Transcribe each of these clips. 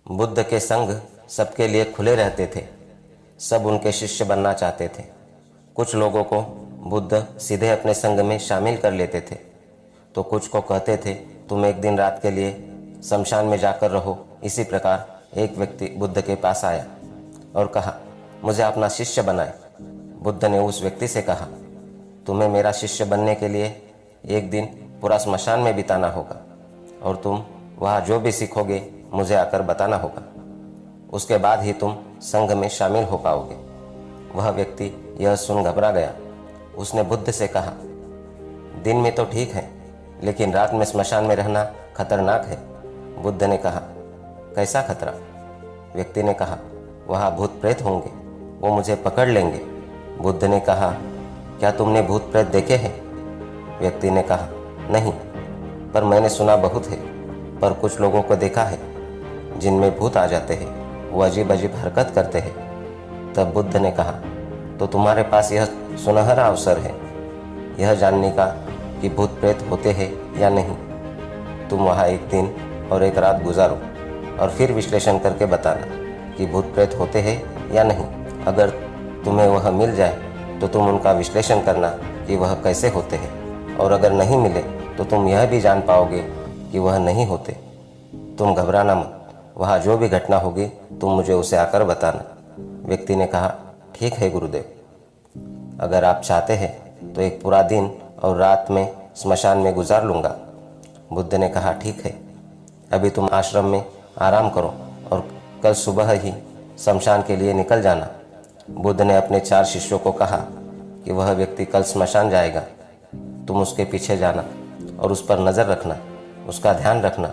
बुद्ध के संग सबके लिए खुले रहते थे। सब उनके शिष्य बनना चाहते थे। कुछ लोगों को बुद्ध सीधे अपने संग में शामिल कर लेते थे, तो कुछ को कहते थे तुम एक दिन रात के लिए शमशान में जाकर रहो। इसी प्रकार एक व्यक्ति बुद्ध के पास आया और कहा, मुझे अपना शिष्य बनाए। बुद्ध ने उस व्यक्ति से कहा, तुम्हें मेरा शिष्य बनने के लिए एक दिन पूरा श्मशान में बिताना होगा और तुम वहाँ जो भी सीखोगे मुझे आकर बताना होगा। उसके बाद ही तुम संघ में शामिल हो पाओगे। वह व्यक्ति यह सुन घबरा गया। उसने बुद्ध से कहा, दिन में तो ठीक है, लेकिन रात में श्मशान में रहना खतरनाक है। बुद्ध ने कहा, कैसा खतरा? व्यक्ति ने कहा, वहाँ भूत प्रेत होंगे, वो मुझे पकड़ लेंगे। बुद्ध ने कहा, क्या तुमने भूत प्रेत देखे हैं? व्यक्ति ने कहा, नहीं, पर मैंने सुना बहुत है। पर कुछ लोगों को देखा है जिनमें भूत आ जाते हैं, वो अजीब अजीब हरकत करते हैं। तब बुद्ध ने कहा, तो तुम्हारे पास यह सुनहरा अवसर है यह जानने का कि भूत प्रेत होते हैं या नहीं। तुम वहाँ एक दिन और एक रात गुजारो और फिर विश्लेषण करके बताना कि भूत प्रेत होते हैं या नहीं। अगर तुम्हें वह मिल जाए तो तुम उनका विश्लेषण करना कि वह कैसे होते हैं, और अगर नहीं मिले तो तुम यह भी जान पाओगे कि वह नहीं होते। तुम घबराना मत, वहाँ जो भी घटना होगी तुम मुझे उसे आकर बताना। व्यक्ति ने कहा, ठीक है गुरुदेव, अगर आप चाहते हैं तो एक पूरा दिन और रात में श्मशान में गुजार लूँगा। बुद्ध ने कहा, ठीक है, अभी तुम आश्रम में आराम करो और कल सुबह ही शमशान के लिए निकल जाना। बुद्ध ने अपने 4 शिष्यों को कहा कि वह व्यक्ति कल श्मशान जाएगा, तुम उसके पीछे जाना और उस पर नज़र रखना, उसका ध्यान रखना।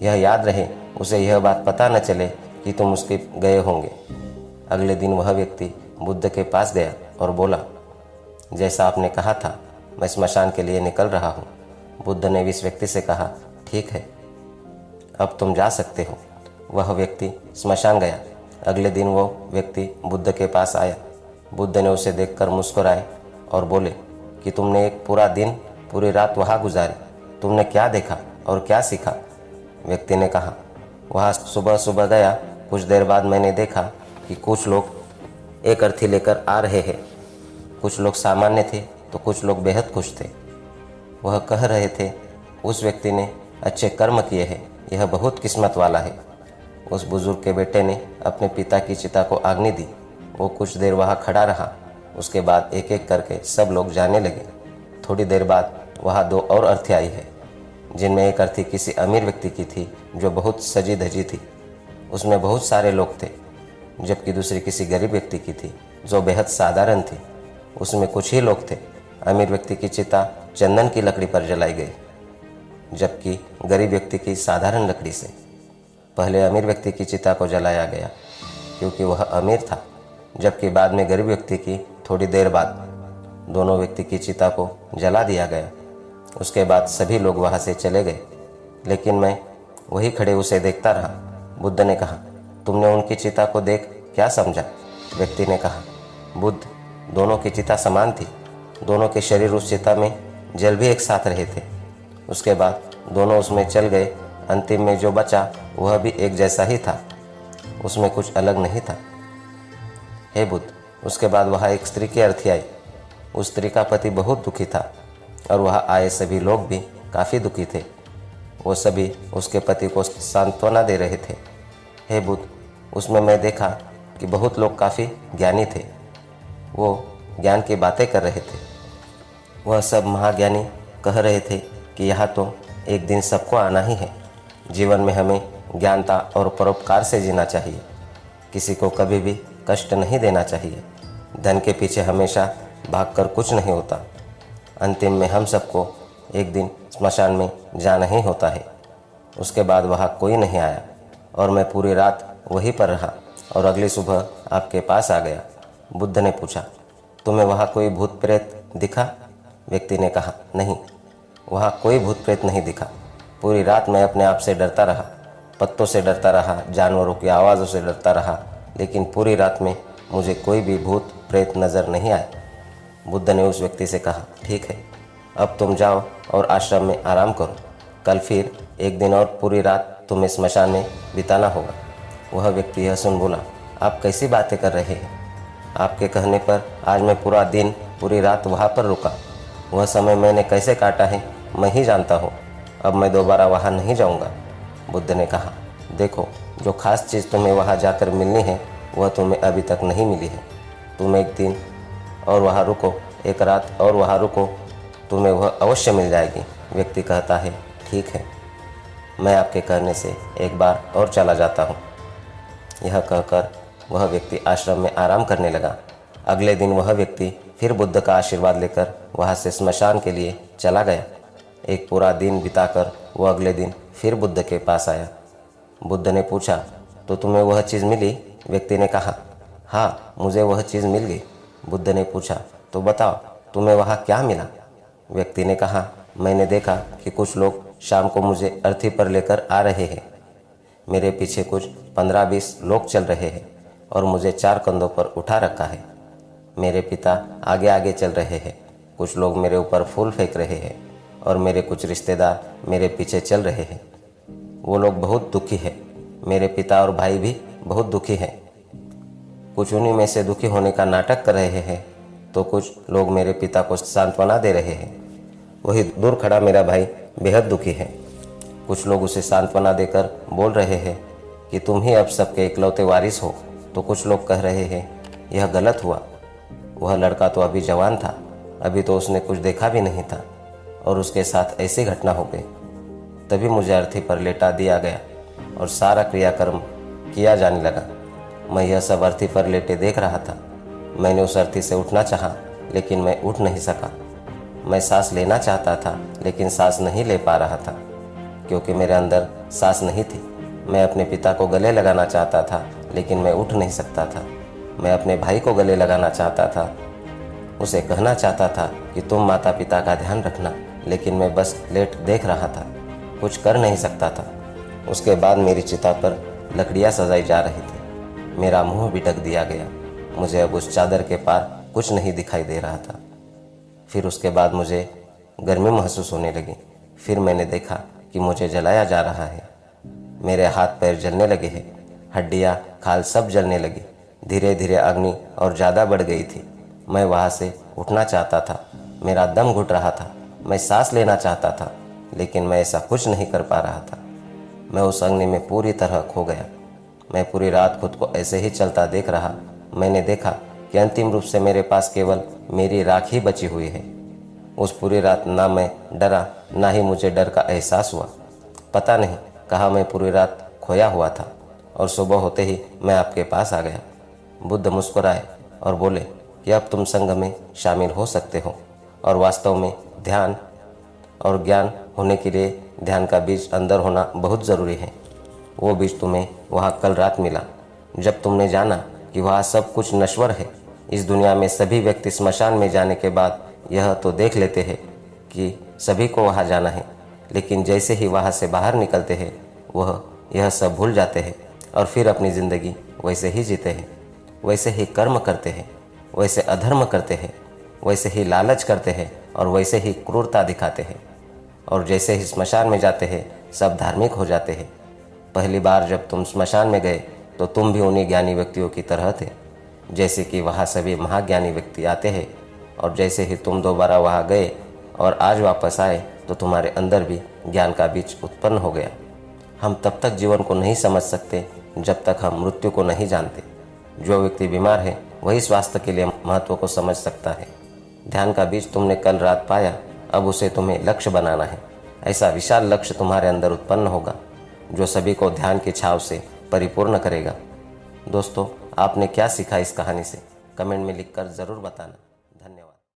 यह याद रहे उसे यह बात पता न चले कि तुम उसके गए होंगे। अगले दिन वह व्यक्ति बुद्ध के पास गया और बोला, जैसा आपने कहा था मैं श्मशान के लिए निकल रहा हूँ। बुद्ध ने इस व्यक्ति से कहा, ठीक है, अब तुम जा सकते हो। वह व्यक्ति श्मशान गया। अगले दिन वो व्यक्ति बुद्ध के पास आया। बुद्ध ने उसे देखकर मुस्कुराए और बोले कि तुमने एक पूरा दिन पूरी रात वहाँ गुजारी, तुमने क्या देखा और क्या सीखा? व्यक्ति ने कहा, वहाँ सुबह सुबह गया, कुछ देर बाद मैंने देखा कि कुछ लोग एक अर्थी लेकर आ रहे हैं। कुछ लोग सामान्य थे तो कुछ लोग बेहद खुश थे। वह कह रहे थे, उस व्यक्ति ने अच्छे कर्म किए हैं, यह बहुत किस्मत वाला है। उस बुजुर्ग के बेटे ने अपने पिता की चिता को आग्नि दी। वो कुछ देर वहाँ खड़ा रहा। उसके बाद एक एक करके सब लोग जाने लगे। थोड़ी देर बाद वहाँ 2 और अर्थी आई है, जिनमें एक अर्थी किसी अमीर व्यक्ति की थी जो बहुत सजी धजी थी। उसमें बहुत सारे लोग थे, जबकि दूसरी किसी गरीब व्यक्ति की थी जो बेहद साधारण थी। उसमें कुछ ही लोग थे। अमीर व्यक्ति की चिता चंदन की लकड़ी पर जलाई गई, जबकि गरीब व्यक्ति की साधारण लकड़ी से। पहले अमीर व्यक्ति की चिता को जलाया गया क्योंकि वह अमीर था, जबकि बाद में गरीब व्यक्ति की थोड़ी देर बाद दोनों व्यक्ति की चिता को जला दिया गया। उसके बाद सभी लोग वहाँ से चले गए, लेकिन मैं वही खड़े उसे देखता रहा। बुद्ध ने कहा, तुमने उनकी चिता को देख क्या समझा? व्यक्ति ने कहा, बुद्ध, दोनों की चिता समान थी। दोनों के शरीर उस चिता में जल भी एक साथ रहे थे। उसके बाद दोनों उसमें चल गए। अंतिम में जो बचा वह भी एक जैसा ही था, उसमें कुछ अलग नहीं था। हे बुद्ध, उसके बाद वहाँ एक स्त्री की अर्थी आई। उस स्त्री का पति बहुत दुखी था और वहाँ आए सभी लोग भी काफ़ी दुखी थे। वो सभी उसके पति को सांत्वना दे रहे थे। हे बुद्ध, उसमें मैं देखा कि बहुत लोग काफ़ी ज्ञानी थे। वो ज्ञान की बातें कर रहे थे। वह सब महाज्ञानी कह रहे थे कि यहाँ तो एक दिन सबको आना ही है। जीवन में हमें ज्ञानता और परोपकार से जीना चाहिए। किसी को कभी भी कष्ट नहीं देना चाहिए। धन के पीछे हमेशा भागकर कुछ नहीं होता। अंतिम में हम सबको एक दिन श्मशान में जाना ही होता है। उसके बाद वहाँ कोई नहीं आया और मैं पूरी रात वहीं पर रहा और अगली सुबह आपके पास आ गया। बुद्ध ने पूछा, तुम्हें वहाँ कोई भूत प्रेत दिखा? व्यक्ति ने कहा, नहीं, वहाँ कोई भूत प्रेत नहीं दिखा। पूरी रात मैं अपने आप से डरता रहा, पत्तों से डरता रहा, जानवरों की आवाज़ों से डरता रहा, लेकिन पूरी रात में मुझे कोई भी भूत प्रेत नज़र नहीं आया। बुद्ध ने उस व्यक्ति से कहा, ठीक है, अब तुम जाओ और आश्रम में आराम करो। कल फिर एक दिन और पूरी रात तुम्हें श्मशान में बिताना होगा। वह व्यक्ति यह सुन बोला, आप कैसी बातें कर रहे हैं? आपके कहने पर आज मैं पूरा दिन पूरी रात वहाँ पर रुका। वह समय मैंने कैसे काटा है मैं ही जानता हूँ। अब मैं दोबारा वहाँ नहीं जाऊँगा। बुद्ध ने कहा, देखो, जो खास चीज़ तुम्हें वहाँ जाकर मिलनी है वह तुम्हें अभी तक नहीं मिली है। तुम एक दिन और वहाँ रुको, एक रात और वहाँ रुको, तुम्हें वह अवश्य मिल जाएगी। व्यक्ति कहता है, ठीक है, मैं आपके कहने से एक बार और चला जाता हूँ। यह कहकर वह व्यक्ति आश्रम में आराम करने लगा। अगले दिन वह व्यक्ति फिर बुद्ध का आशीर्वाद लेकर वहाँ से स्मशान के लिए चला गया। एक पूरा दिन बिताकर वह अगले दिन फिर बुद्ध के पास आया। बुद्ध ने पूछा, तो तुम्हें वह चीज़ मिली? व्यक्ति ने कहा, हाँ, मुझे वह चीज़ मिल गई। बुद्ध ने पूछा, तो बताओ तुम्हें वहाँ क्या मिला? व्यक्ति ने कहा, मैंने देखा कि कुछ लोग शाम को मुझे अर्थी पर लेकर आ रहे हैं। मेरे पीछे कुछ 15-20 लोग चल रहे हैं और मुझे 4 कंधों पर उठा रखा है। मेरे पिता आगे आगे चल रहे हैं। कुछ लोग मेरे ऊपर फूल फेंक रहे हैं और मेरे कुछ रिश्तेदार मेरे पीछे चल रहे हैं। वो लोग बहुत दुखी हैं। मेरे पिता और भाई भी बहुत दुखी हैं। कुछ उन्हीं में से दुखी होने का नाटक कर रहे हैं तो कुछ लोग मेरे पिता को सांत्वना दे रहे हैं। वही दूर खड़ा मेरा भाई बेहद दुखी है। कुछ लोग उसे सांत्वना देकर बोल रहे हैं कि तुम ही अब सबके इकलौते वारिस हो, तो कुछ लोग कह रहे हैं यह गलत हुआ। वह लड़का तो अभी जवान था, अभी तो उसने कुछ देखा भी नहीं था और उसके साथ ऐसी घटना हो गई। तभी मुझे अर्थी पर लेटा दिया गया और सारा क्रियाक्रम किया जाने लगा। मैं यह सब अर्थी पर लेटे देख रहा था। मैंने उस अर्थी से उठना चाहा, लेकिन मैं उठ नहीं सका। मैं सांस लेना चाहता था, लेकिन सांस नहीं ले पा रहा था क्योंकि मेरे अंदर सांस नहीं थी। मैं अपने पिता को गले लगाना चाहता था, लेकिन मैं उठ नहीं सकता था। मैं अपने भाई को गले लगाना चाहता था, उसे कहना चाहता था कि तुम माता पिता का ध्यान रखना, लेकिन मैं बस लेट देख रहा था, कुछ कर नहीं सकता था। उसके बाद मेरी चिता पर लकड़ियाँ सजाई जा रही थी। मेरा मुंह भी ढक दिया गया। मुझे अब उस चादर के पार कुछ नहीं दिखाई दे रहा था। फिर उसके बाद मुझे गर्मी महसूस होने लगी। फिर मैंने देखा कि मुझे जलाया जा रहा है। मेरे हाथ पैर जलने लगे हैं, हड्डियाँ खाल सब जलने लगी। धीरे धीरे अग्नि और ज़्यादा बढ़ गई थी। मैं वहाँ से उठना चाहता था। मेरा दम घुट रहा था। मैं सांस लेना चाहता था, लेकिन मैं ऐसा कुछ नहीं कर पा रहा था। मैं उस अग्नि में पूरी तरह खो गया। मैं पूरी रात खुद को ऐसे ही चलता देख रहा। मैंने देखा कि अंतिम रूप से मेरे पास केवल मेरी राख ही बची हुई है। उस पूरी रात ना मैं डरा, ना ही मुझे डर का एहसास हुआ। पता नहीं कहाँ मैं पूरी रात खोया हुआ था और सुबह होते ही मैं आपके पास आ गया। बुद्ध मुस्कुराए और बोले कि अब तुम संघ में शामिल हो सकते हो और वास्तव में ध्यान और ज्ञान होने के लिए ध्यान का बीज अंदर होना बहुत ज़रूरी है। वो बीज तुम्हें वहाँ कल रात मिला, जब तुमने जाना कि वहाँ सब कुछ नश्वर है। इस दुनिया में सभी व्यक्ति स्मशान में जाने के बाद यह तो देख लेते हैं कि सभी को वहाँ जाना है, लेकिन जैसे ही वहाँ से बाहर निकलते हैं वह यह सब भूल जाते हैं और फिर अपनी ज़िंदगी वैसे ही जीते हैं, वैसे ही कर्म करते हैं, वैसे अधर्म करते हैं, वैसे ही लालच करते हैं और वैसे ही क्रूरता दिखाते हैं। और जैसे ही स्मशान में जाते हैं सब धार्मिक हो जाते हैं। पहली बार जब तुम स्मशान में गए तो तुम भी उन्हीं ज्ञानी व्यक्तियों की तरह थे, जैसे कि वहाँ सभी महाज्ञानी व्यक्ति आते हैं। और जैसे ही तुम दोबारा वहाँ गए और आज वापस आए तो तुम्हारे अंदर भी ज्ञान का बीज उत्पन्न हो गया। हम तब तक जीवन को नहीं समझ सकते जब तक हम मृत्यु को नहीं जानते। जो व्यक्ति बीमार है वही स्वास्थ्य के लिए महत्व को समझ सकता है। ध्यान का बीज तुमने कल रात पाया, अब उसे तुम्हें लक्ष्य बनाना है। ऐसा विशाल लक्ष्य तुम्हारे अंदर उत्पन्न होगा जो सभी को ध्यान की छाव से परिपूर्ण करेगा। दोस्तों, आपने क्या सीखा इस कहानी से? कमेंट में लिखकर ज़रूर बताना।